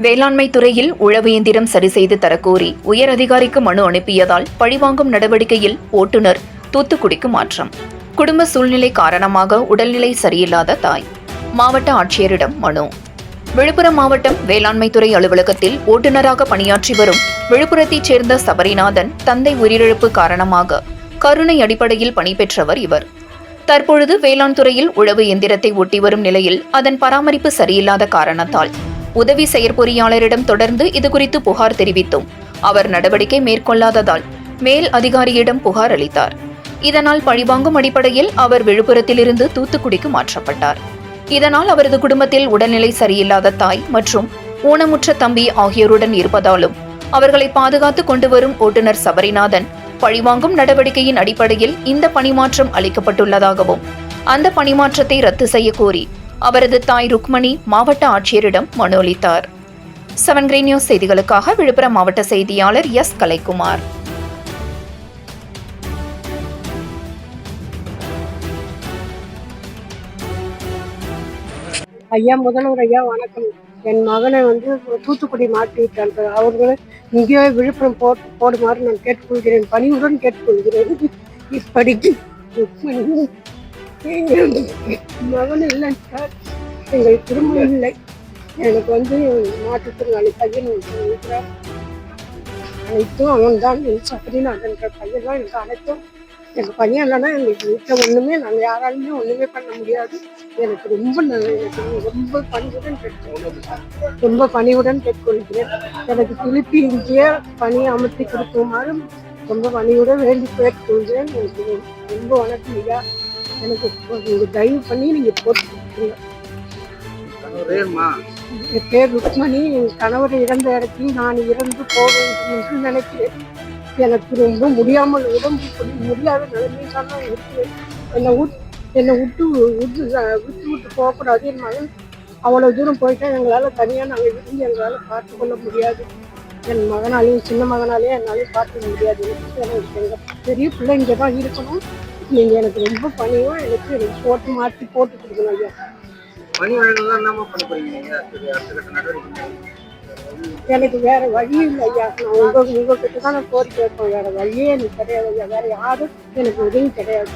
வேளாண்மை துறையில் உழவு இயந்திரம் சரி செய்து தரக்கோரி உயர் அதிகாரிக்கு மனு அனுப்பியதால் பழிவாங்கும் நடவடிக்கையில் ஓட்டுநர் தூத்துக்குடிக்கு மாற்றம். குடும்ப சூழ்நிலை காரணமாக உடல்நிலை சரியில்லாத தாய் மாவட்ட ஆட்சியரிடம் மனு. விழுப்புரம் மாவட்டம் வேளாண்மை துறை அலுவலகத்தில் ஓட்டுநராக பணியாற்றி வரும் விழுப்புரத்தைச் சேர்ந்த சபரிநாதன் தந்தை உயிரிழப்பு காரணமாக கருணை அடிப்படையில் பணி பெற்றவர் இவர். தற்பொழுது வேளாண் துறையில் உழவு எந்திரத்தை ஒட்டி வரும் நிலையில் அதன் பராமரிப்பு சரியில்லாத காரணத்தால் உதவி செயற்பொறியாளரிடம் தொடர்ந்து இதுகுறித்து புகார் தெரிவித்தும் அவர் நடவடிக்கை மேற்கொள்ளாததால் மேல் அதிகாரியிடம் புகார் அளித்தார். இதனால் பழிவாங்கும் அடிப்படையில் அவர் விழுப்புரத்திலிருந்து தூத்துக்குடிக்கு மாற்றப்பட்டார். இதனால் அவரது குடும்பத்தில் உடல்நிலை சரியில்லாத தாய் மற்றும் ஊனமுற்ற தம்பி ஆகியோருடன் இருப்பதாலும் அவர்களை பாதுகாத்து கொண்டு வரும் ஓட்டுநர் சபரிநாதன் பழிவாங்கும் நடவடிக்கையின் அடிப்படையில் இந்த பணிமாற்றம் அளிக்கப்பட்டுள்ளதாகவும் அந்த பணிமாற்றத்தை ரத்து செய்ய கோரி அவரது தாய் ருக்மணி மாவட்ட ஆட்சியரிடம் மனு அளித்தார். 7 கிரீன் நியூஸ் செய்திகளுக்காக விழுப்புரம் மாவட்ட செய்தியாளர் எஸ். கலைக்குமார். ஐயா, முதல்வர் ஐயா வணக்கம். என் மகனை தூத்துக்குடி மாற்றி விட்டார். அவர்களை இங்கே விழுப்புரம் போடுமாறு நான் கேட்டுக்கொள்கிறேன், பணிவுடன் கேட்டுக்கொள்கிறேன். இப்படிக்கு மகன் இல்லை சார், எங்கள் குடும்பம் இல்லை. எனக்கு மாற்றுத்திறனாளி பையன் இருக்கிறார். அனைத்தும் அவன் தான். சபரிநாதன் பையன் தான் எனக்கு அனைத்தும். எனக்கு பையன் இல்லைன்னா எங்களுக்கு வீட்டில் ஒன்றுமே நாங்கள் யாராலுமே ஒன்றுமே பண்ண முடியாது. எனக்கு ரொம்ப பணிவுடன் கேட்டுக்கொள்கிறேன். எனக்கு திருப்பி இங்கேயே பணி அமர்த்தி கொடுக்குமாறு ரொம்ப பணிவுடன் வேண்டி கேட்டுக்கொள்கிறேன். எனக்கு ரொம்ப வணக்கம் ஐயா. எனக்கு நீங்கள் தயவு பண்ணி நீங்கள் போட்டு கொடுத்துருங்க. என் பேர் ருக்மணி. என் கணவர் இறந்த இடத்தில் நான் இறந்து போக வேண்டும் என்று நினைக்கிறேன். எனக்கு ரொம்ப முடியாமல் உடம்பு முடியாத நிலைமைதான் நான் இருக்கிறேன். என்னை விட்டு போகக்கூடாது. என் மகன் அவ்வளோ தூரம் போயிட்டா எங்களால் தனியாக நாங்கள் இருந்து எங்களால் பார்த்து கொள்ள முடியாது. என் மகனாலையும் சின்ன மகனாலேயும் என்னாலையும் பார்த்துக்க முடியாது. எனக்கு எங்கள் பெரிய பிள்ளை இங்கே தான் இருக்கணும். நீங்கள் எனக்கு ரொம்ப பணியும் எனக்கு போட்டு மாற்றி போட்டு கொடுக்கணும் ஐயா. எனக்கு வேற வழி இல்லை ஐயா. நான் உங்ககிட்ட தான் நான் கோரிக்கை வைப்பேன். வேற வழியே எனக்கு கிடையாது ஐயா. வேற யாரும் எனக்கு உதவி கிடையாது.